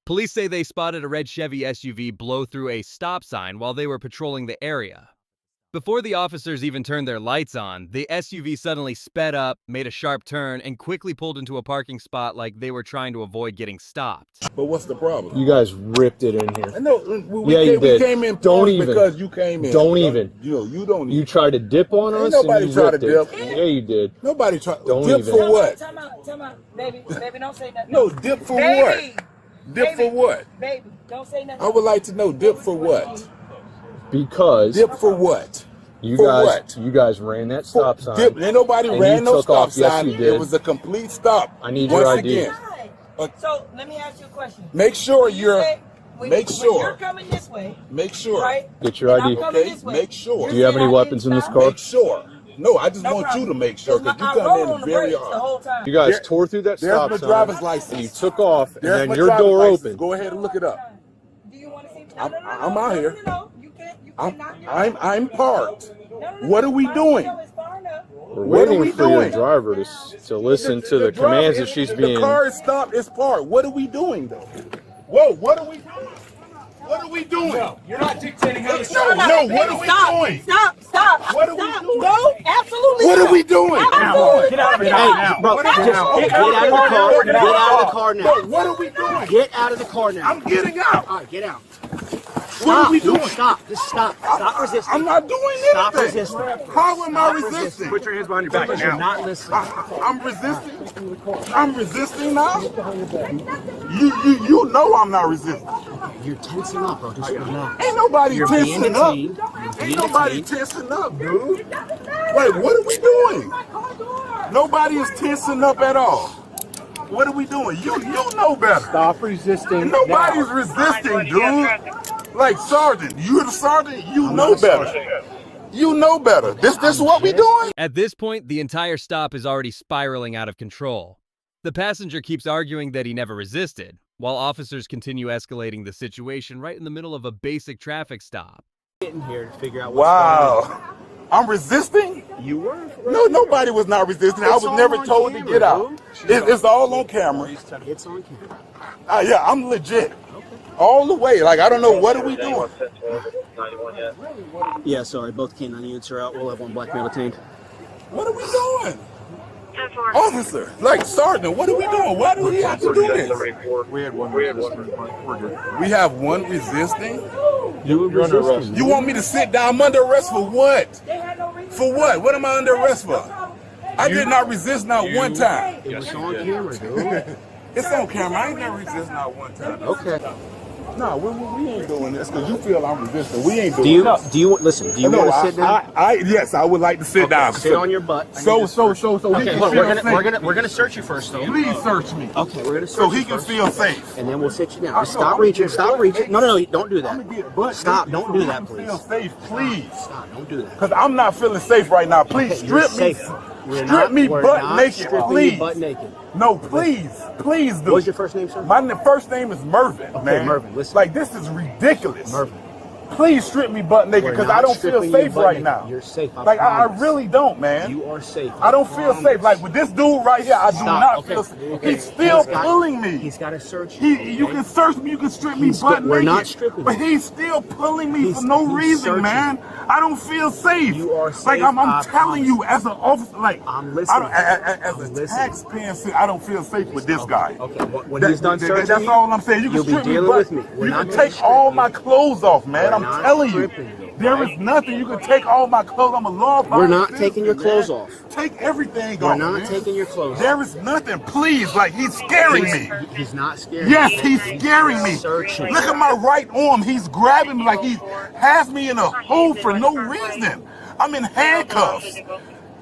Police say they spotted a red Chevy SUV blow through a stop sign while they were patrolling the area. Before the officers even turned their lights on, the SUV suddenly sped up, made a sharp turn, and quickly pulled into a parking spot like they were trying to avoid getting stopped. But what's the problem? You guys ripped it in here. No, we came in don't even. because you came in. Don't even. You don't even. You tried to dip on us. Nobody tried to dip. Yeah, you did. Nobody tried. Don't dip even. for what? Time out. Baby, don't say nothing. No, dip for what? Dip for what? Baby, don't say nothing. I would like to know, dip for what? Because. Dip for what? You for guys, what? you guys ran that stop sign. Ain't nobody ran no stop sign. Yes, you did. It was a complete stop. I need your ID. Again. So let me ask you a question. Make sure you're. When you're coming this way. Make sure. Right? Get your ID. Okay. Make sure. Do you have any weapons in this car? Make sure. No, I just want you to make sure because you come in very hard. You guys tore through that stop sign. There's my driver's license. And you took off, and then my your door license. opened. Go ahead and look it up. Do you want to see? I'm out here. No, you can't. I'm parked. What are we doing? We're waiting for your driver to listen to the commands that she's being. The car is stopped. It's parked. What are we doing though? Whoa! What are we doing? What are we doing? No, you're not dictating how to No, what are we doing? Stop. What are we doing? No, absolutely. What are we doing? Absolutely. Get out of here now. Bro, get out of the car. Get out of the car now. What are we doing? Get out of the car now. I'm getting out. All right, get out. What are we doing? Stop. Just stop. Stop resisting. I'm not doing anything. Stop resisting. How am I resisting? Put your hands behind your back now. You're not listening. I'm resisting. I'm resisting now. You know I'm not resisting. You're tensing up, bro. Just relax. Ain't nobody You're being tensing up. detained. Ain't nobody tensing up, dude. Wait, what are we doing? Nobody is tensing up at all. What are we doing? You know better. Stop resisting. Nobody's resisting, dude. Like, Sergeant, you're the sergeant. You know better. You know better. This is what we doing? At this point, the entire stop is already spiraling out of control. The passenger keeps arguing that he never resisted, while officers continue escalating the situation right in the middle of a basic traffic stop. Getting here to figure out what's going on. Wow. I'm resisting? You were? No, nobody was not resisting. I was never told to get out. It's all on camera. It's on camera. Yeah, I'm legit. All the way. Like, I don't know, what are we doing? Yeah, sorry. Both K9 units are out. We'll have one black male detained. What are we doing? Officer, like, Sergeant, what are we doing? Why do we have to do this? We had one resisting. We're good. We have one resisting? You're under arrest. You want me to sit down? I'm under arrest for what? For what? What am I under arrest for? I did not resist not one time. It was on camera, dude. It's on camera. I ain't never resist not one time. Okay. No, we ain't doing this because you feel I'm resisting. We ain't doing this. Do you listen? Do you want to sit down? Yes, I would like to sit down. Sit on your butt. So Okay, look, we're gonna search you first, though. Please search me. Okay, we're gonna search so you he can first, feel safe. and then we'll sit you down. Stop reaching. Stop reaching. No, don't do that. Stop. Don't do that, please. Feel safe, please. Stop. Don't do that. Because I'm not feeling safe right now. Please Okay, you're strip me. safe. Strip me butt naked, stripping please. you butt naked. No, please do. What's your first name, sir? My first name is Mervin, man. Mervin, listen. Like, this is ridiculous. Mervin. Please strip me butt naked because I don't feel safe right now. You're safe. Like, I really don't, man. You are safe. I don't feel safe. Like, with this dude right here, I do not feel safe. Okay. He's still pulling me. He's got to search you. You can search me, you can strip me butt naked. We're not stripping But you. he's still pulling me for no reason, searching. man. I don't feel safe. You are safe. Like, I'm I telling promise. you, as an officer, like, I'm listening. as a taxpayer, I don't feel safe with this guy. Okay. When he's done searching that's you, all I'm saying. You can you'll be strip me, dealing but with me. We're you not can gonna take strip all you. my clothes off, man. We're I'm not telling you. stripping you. There is nothing. You can take all my clothes. I'm a law abiding We're not citizen, taking your clothes man. off. Take everything We're off. not man. taking your clothes off. There is nothing. Please, like, he's scaring me. He's not scaring Yes, you. he's scaring me. Searching. Look at my right arm. He's grabbing me like he has me in a hole for no reason. I'm in handcuffs.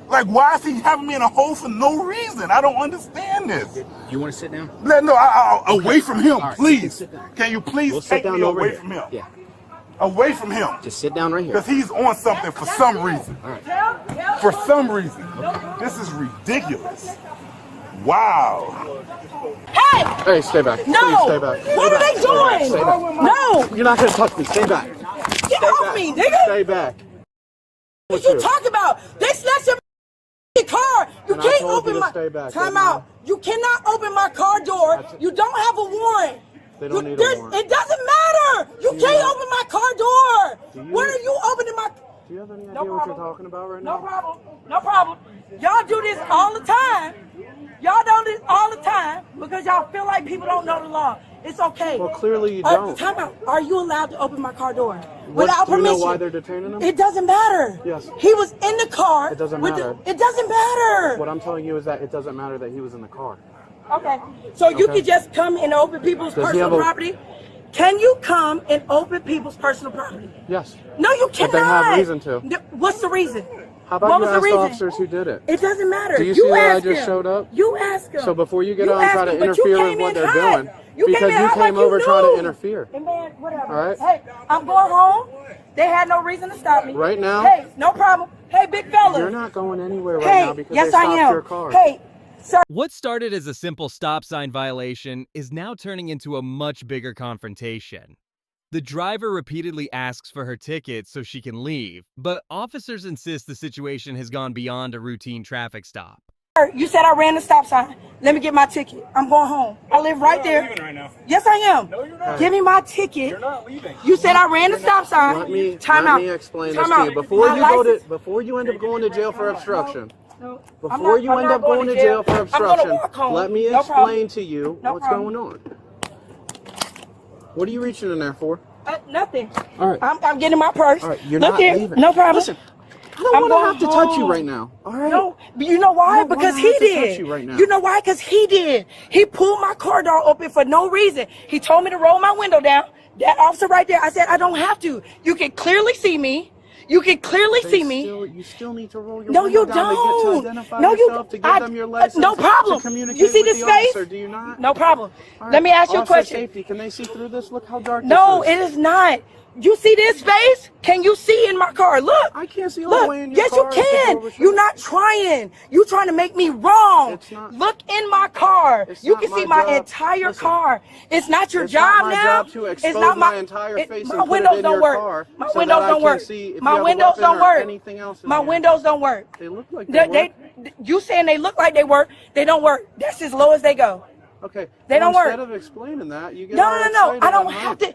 Like, why is he having me in a hole for no reason? I don't understand this. You want to sit down? No, away from him, All right, please. sit down. Can you please We'll sit take down me over away here. from him? Yeah. Away from him. Just sit down right here. Because he's on something for some reason. All right. For some reason. This is ridiculous. Wow. Hey! Hey, stay back. No! Please stay back. What are they doing? Stay back. No! You're not going to touch me. Stay back. Get off me, nigga! Stay back. What you talking about? They snatched your car. You And I can't told you open to my stay back, time didn't I? out. You cannot open my car door. You don't have a warrant. They don't need a warrant. It doesn't matter. You can't open my car door. What are you opening my? Do you have any idea what you're talking about right now? No problem. No problem. Y'all do this all the time. Y'all do this all the time because y'all feel like people don't know the law. It's okay. Well, clearly you don't. Time out. Are you allowed to open my car door without permission? Do you know why they're detaining him? It doesn't matter. Yes. He was in the car. It doesn't matter. It doesn't matter. What I'm telling you is that it doesn't matter that he was in the car. Okay. So you can just come and open people's personal property? Can you come and open people's personal property? Yes. No, you cannot. But they have reason to. What's the reason? How about you ask the officers who did it? It doesn't matter. Do you see that I just showed up? You ask them. So before you get on and try to interfere with what they're doing, because you came over trying to interfere. And man, whatever. All right. Hey, I'm going home. They had no reason to stop me. Right now? Hey, no problem. Hey, big fella. You're not going anywhere right now because they stopped your car. Hey, sir. What started as a simple stop sign violation is now turning into a much bigger confrontation. The driver repeatedly asks for her ticket so she can leave, but officers insist the situation has gone beyond a routine traffic stop. You said I ran the stop sign. Let me get my ticket. I'm going home. I live right there. You're not leaving right now. Yes, I am. No, you're not. Give me my ticket. You're not leaving. You said I ran the stop sign. Let me explain this Time to out. you. Before My you go license- to, before you end up going to jail for obstruction. No, Before you end up going to jail for I'm gonna obstruction, walk home. let me No problem. explain to you No what's problem. going on. What are you reaching in there for? Nothing. All right. I'm getting my purse. All right, you're Look not here. leaving. No problem. Listen, I don't want to have to touch you right now. All right. No, but you know why? I don't Because wanna he have to touch did. you right now. You know why? Because he did. He pulled my car door open for no reason. He told me to roll my window down. That officer right there, I said, I don't have to. You can clearly see me. You can clearly see me. You still need to roll your No, window you down to get don't. to identify No, you yourself, to give them your license, no problem. to communicate You see with this the face? officer, do you not? No problem. All Let me ask you a Officer question. Safety, can they see through this? Look how dark No, this it is not. You see this face? Can you see in my car? Look. I can't see all the Look. way in your Yes, car. you can. You're not trying. You're trying to make me wrong. It's not- Look in my car. It's You not can see my my job. entire Listen, car. It's not your it's job not my now. job to It's expose not my entire face my and put windows it in don't your work. car My so windows that I don't can work. see if you My have a windows weapon don't or work. anything else in My here. windows don't work. They look like they work. You saying they look like they work? They don't work. That's as low as they go. Okay. They don't work. Instead of explaining that, you get No, all no, no. excited I don't and have hyped. to.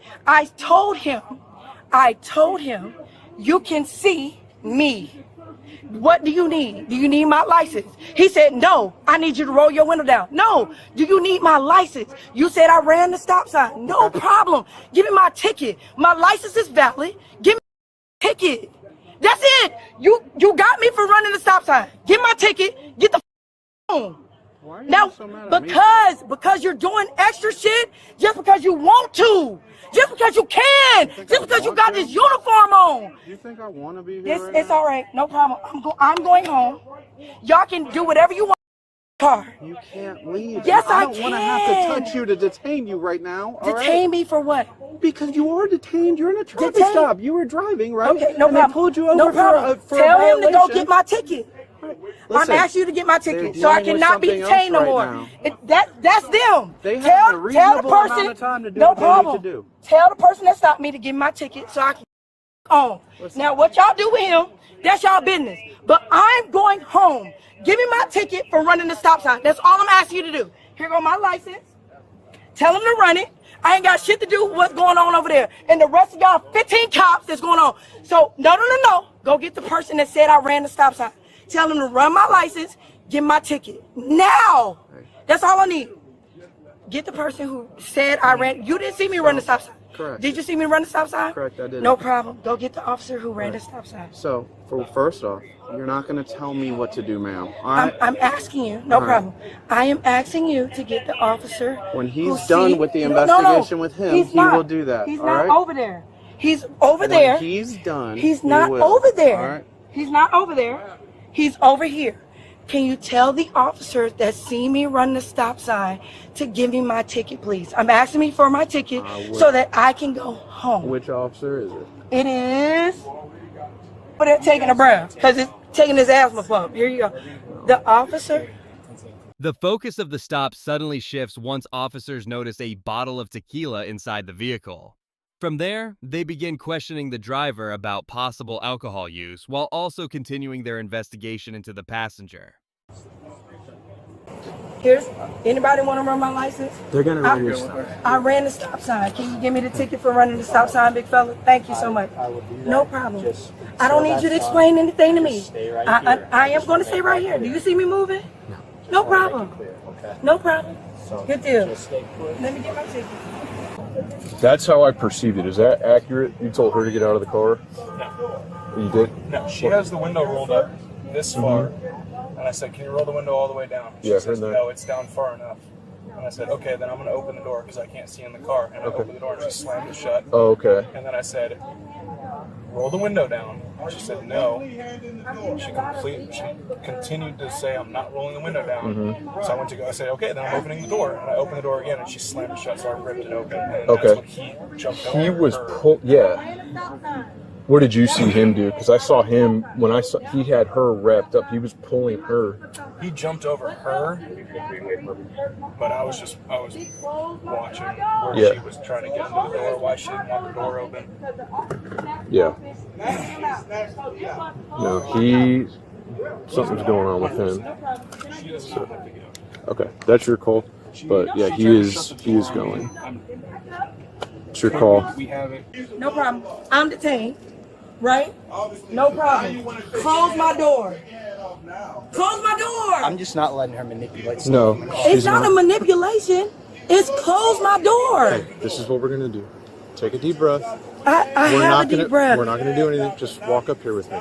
I told him, you can see me. What do you need? Do you need my license? He said, no, I need you to roll your window down. No, do you need my license? You said I ran the stop sign. No problem. Give me my ticket. My license is valid. Give me my ticket. That's it. You got me for running the stop sign. Give my ticket. Get the home. Why are you Now, so mad at me? because you're doing extra shit just because you want to. Just because you can. Just because you got this uniform on. Do you think I want to be here right It's now? all right. No problem. I'm going home. Y'all can do whatever you want in the car. You can't leave. Yes, I don't want to have can. to touch you to detain you right now. all right? Detain me for what? Because you are detained. You're in a traffic Detain? stop. You were driving, right? Okay, no and problem. They pulled you over no problem. for Tell a him to go violation. get my ticket. Listen, I'm asking you to get my ticket, they're so I dealing with cannot be something else detained no right more. now. That's them. They have tell a the reasonable person. amount of time to do no what they need problem. to do. Tell the person that stopped me to give me my ticket, so I can on. Now, what y'all do with him, that's y'all business. But I'm going home. Give me my ticket for running the stop sign. That's all I'm asking you to do. Here go my license. Tell him to run it. I ain't got shit to do with what's going on over there. And the rest of y'all 15 cops that's going on. So, no. Go get the person that said I ran the stop sign. Tell him to run my license. Give my ticket. Now. That's all I need. Get the person who said I ran. You didn't see me run the stop sign. Correct. Did you see me run the stop sign? Correct, I did. No problem. Go get the officer who ran the stop sign. So, first off, you're not going to tell me what to do, ma'am. All right? I'm asking you. No All right. problem. I am asking you to get the officer. When he's who done see- with the No, investigation with him, he's he not. will do that. He's all not right? over there. He's over When there. he's done. He's he not will. over there. All right? He's not over there. He's over here. Can you tell the officers that see me run the stop sign to give me my ticket, please? I'm asking me for my ticket so that I can go home. Which officer is it? It is. But they're taking a breath because it's taking his asthma pump. Here you go. The officer. The focus of the stop suddenly shifts once officers notice a bottle of tequila inside the vehicle. From there, they begin questioning the driver about possible alcohol use while also continuing their investigation into the passenger. Here's, anybody want to run my license? They're gonna run your stop. I ran the stop sign. Can you give me the ticket for running the stop sign, big fella? Thank you so much. No problem. I don't need you to explain anything to me. I am going to stay right here. Do you see me moving? No. No problem. No problem. Good deal. Let me get my ticket. That's how I perceived it. Is that accurate? You told her to get out of the car? No. You did? No, she has the window rolled up this far. And I said, can you roll the window all the way down? She Yeah, says, heard that. no, it's down far enough. And I said, okay, then I'm going to open the door because I can't see in the car. And I opened the door and she slammed it shut. Oh, okay. And then I said, roll the window down. She said, no. She continued to say, I'm not rolling the window down. So I went to go, I said, okay, then I'm opening the door. And I opened the door again and she slammed it shut, so I ripped it open. And Okay. that's when he jumped over. He was her. yeah. What did you see him do? Because I saw him when I saw he had her wrapped up. He was pulling her. He jumped over her, but I was watching where Yeah. she was trying to get into the door, why she didn't want the door open. Yeah. No, something's going on with him. She doesn't have to go. Okay, that's your call. But yeah, he is going. It's your call. We have it. No problem. I'm detained. Right? No problem. Close my door. Close my door. I'm just not letting her manipulate. No, It's she's not a manipulation. It's close my door. Hey, this is what we're gonna do. Take a deep breath. I have a deep breath. We're not gonna do anything. Just walk up here with me.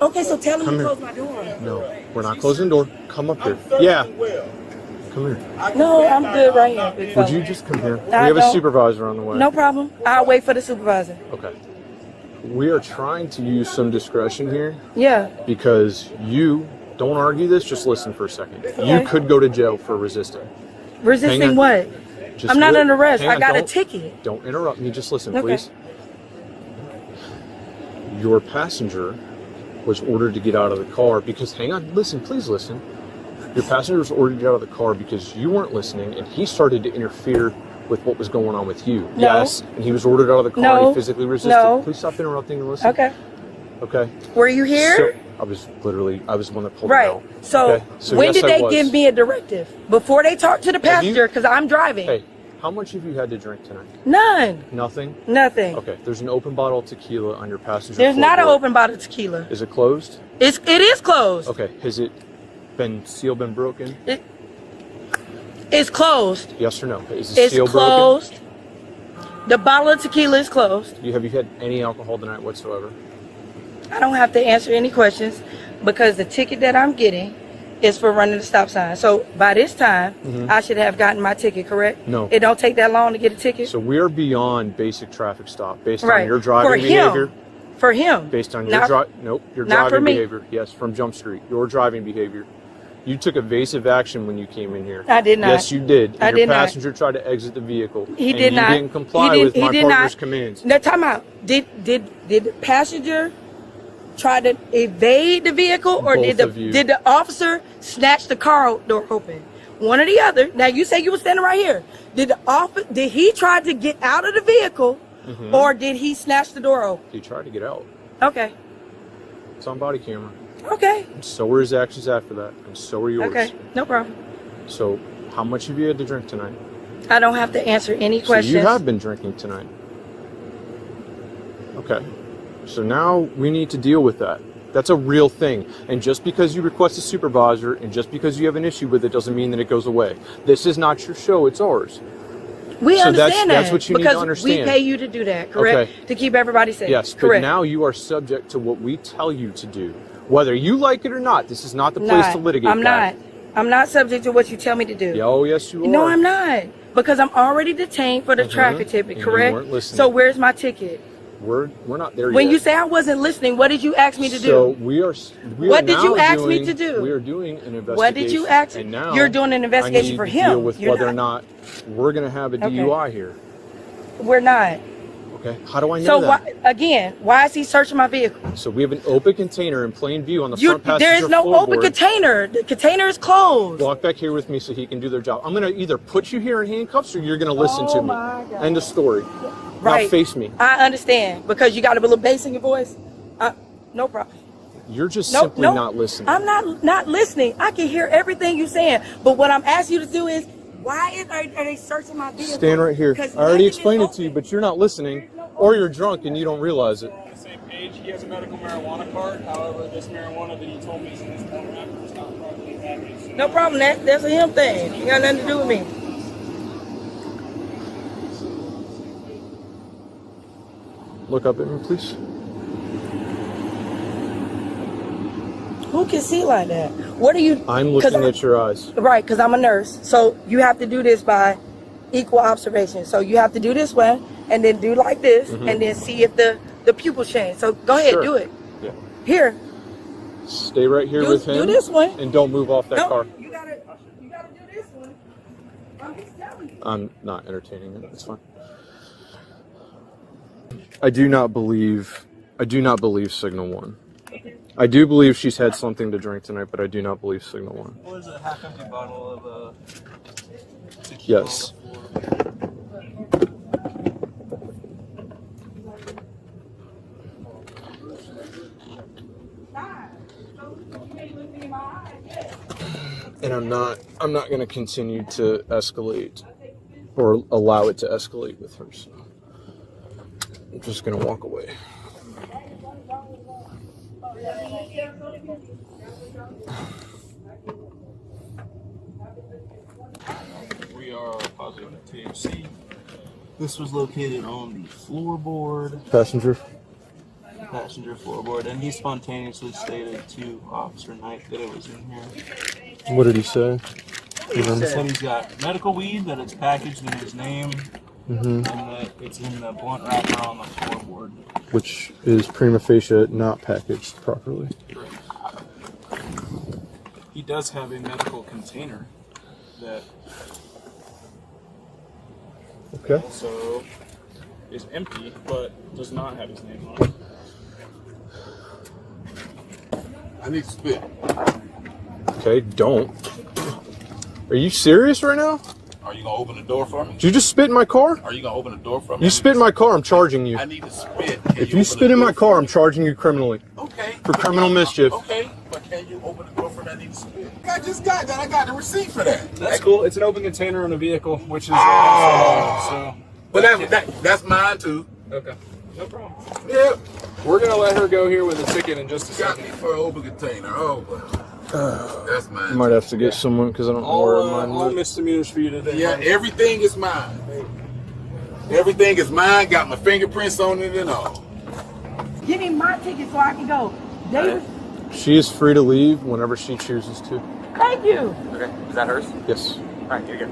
Okay, so tell him Come to here. close my door. No, we're not closing the door. Come up here. Yeah. Come here. No, I'm good right here, big Would fella. you just come here? We I have a don't- supervisor on the way. No problem. I'll wait for the supervisor. Okay. We are trying to use some discretion here Yeah. because you don't argue this. Just listen for a second. Okay. You could go to jail for resisting. Hang Resisting on. what? Just I'm not under arrest. hang I on, got a don't- ticket. Don't interrupt me. Just listen, Okay. please. Your passenger was ordered to get out of the car because, hang on, listen, please listen. Your passenger was ordered to get out of the car because you weren't listening and he started to interfere with what was going on with you. No. Yes, and he was ordered out of the car. No. He physically resisted. No. Please stop interrupting and listen. Okay. Okay. Were you here? So, I was the one that pulled him Right. out. So, Okay. So when yes, did I they was. give me a directive? Before they talk to the Have you- passenger, because I'm driving. Hey, how much have you had to drink tonight? None. Nothing? Nothing. Okay, there's an open bottle of tequila on your passenger There's not an floorboard. open bottle of tequila. Is it closed? It is closed. Okay, has it seal been broken? It's closed. Yes or no? Is the It's seal closed. The bottle of tequila is closed. broken? Have you had any alcohol tonight whatsoever? I don't have to answer any questions because the ticket that I'm getting is for running the stop sign. So by this time, I should have gotten my ticket, correct? No. It don't take that long to get a ticket? So we're beyond basic traffic stop based right. on your driving for behavior. him. For him. Based on your Not- your not for driving me. behavior. Yes, from Jump Street. Your driving behavior. You took evasive action when you came in here. I did not. Yes, you did. And I your did not. passenger tried to exit the vehicle. He and did not. You didn't comply with my partner's commands. No, time out. Did the passenger try to evade the vehicle, or Both of you. did the officer snatch the car door open? One or the other. Now you say you were standing right here. Did he try to get out of the vehicle, or did he snatch the door open? He tried to get out. Okay. It's on body camera. Okay. And so were his actions after that, and so were yours. Okay. No problem. So, how much have you had to drink tonight? I don't have to answer any questions. So you have been drinking tonight. Okay. So now we need to deal with that. That's a real thing. And just because you request a supervisor and just because you have an issue with it doesn't mean that it goes away. This is not your show, it's ours. We So understand that's that what you need to because understand. we pay you to do that, correct? Okay. To keep everybody safe. Yes, but correct. now you are subject to what we tell you to do. Whether you like it or not, this is not the place to litigate I'm that. not. I'm not subject to what you tell me to do. Yeah, oh, yes, you are. No, I'm not. Because I'm already detained for the traffic ticket, And you correct? weren't listening. So where's my ticket? We're not there yet. When you say I wasn't listening, what did you ask me to So do? we are What did you now ask me doing- to do? We are doing an investigation. What did you ask? And now You're doing an investigation I need for to him. Deal with You're whether not. or not we're going to have a DUI here. We're not. Okay. How do I know So that? why is he searching my vehicle? So we have an open container in plain view on the front passenger There is no open floorboard. container. The container is closed. Walk back here with me so he can do their job. I'm going to either put you here in handcuffs or you're going to listen to me. my God. End of story. Right. Now face me. I understand because you got a little bass in your voice. No problem. You're just No, simply no, not listening. I'm not listening. I can hear everything you're saying. But what I'm asking you to do is, are they searching my vehicle? Stand right here. 'Cause I already nothing is explained it to open. you, but you're not listening, or you're drunk and you don't realize it. The same page, he has a medical marijuana card. However, this marijuana that he told me is in his phone wrapper is not properly packaged. No problem. That's a him thing. You got nothing to do with me. Look up at me, please. Who can see like that? What are you? I'm looking at your eyes. Right, because I'm a nurse. So you have to do this by equal observation. So you have to do this way, and then do like this, and then see if the pupil change. So go ahead, Sure. do it. Yeah. Here. Stay right here with him. Do this one. And don't move off that No, car. you gotta do this one. I'm just telling you. I'm not entertaining it. It's fine. I do not believe Signal One. I do believe she's had something to drink tonight, but I do not believe Signal One. What is a half-empty bottle of tequila Yes. on the And I'm not going to continue to escalate or allow it to escalate with her. So I'm just going to walk away. We are positive THC. This was located on the floorboard, Passenger. passenger floorboard, and he spontaneously stated to Officer Knight that it was in here. What did he say? He said he's got medical weed, that it's packaged in his name, and that it's in the blunt wrapper on the floorboard. Which is prima facie not packaged properly. He does have a medical container that Okay. also is empty, but does not have his name on it. I need to spit. Okay, don't. Are you serious right now? Are you gonna open the door for me? Did you just spit in my car? Are you gonna open the door for me? You spit in my car, I'm charging you. I need to spit. If you spit in my car, I'm charging you criminally. Okay. For criminal mischief. Okay, but can you open the door for me? I need to spit. I just got that. I got the receipt for that. That's cool. It's an open container on a vehicle, which is Oh. so. But that's mine too. Okay, no problem. Yep. We're gonna let her go here with a ticket in just a Got me second. for an open container. Oh, that's mine. I might have to get someone because I don't know where mine All went. misdemeanors for you today. Yeah, everything is mine. Everything is mine. Got my fingerprints on it and all. Give me my ticket so I can go. David, She is free to leave whenever she chooses to. thank you. Okay, is that hers? Yes. All right, here you go.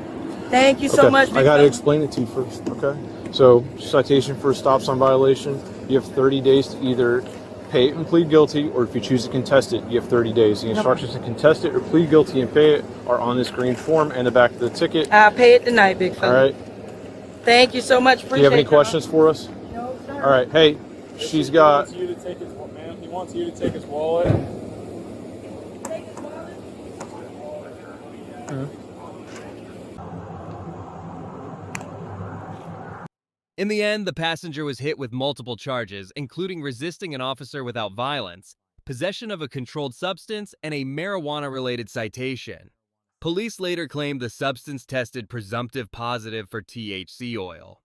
Thank you so Okay, much. I big got to fella. explain it to you first, okay? So, citation for a stop sign violation, you have 30 days to either pay it and plead guilty, or if you choose to contest it, you have 30 days. The instructions to contest it or plead guilty and pay it are on this green form and the back of the ticket. I'll pay it tonight, big All fella. right? Thank you so much. Do you have any Appreciate y'all. questions for us? No, sir. All right, hey, she's got... He wants you to take his man. He wants you to take his wallet. In the end, the passenger was hit with multiple charges, including resisting an officer without violence, possession of a controlled substance, and a marijuana-related citation. Police later claimed the substance tested presumptive positive for THC oil.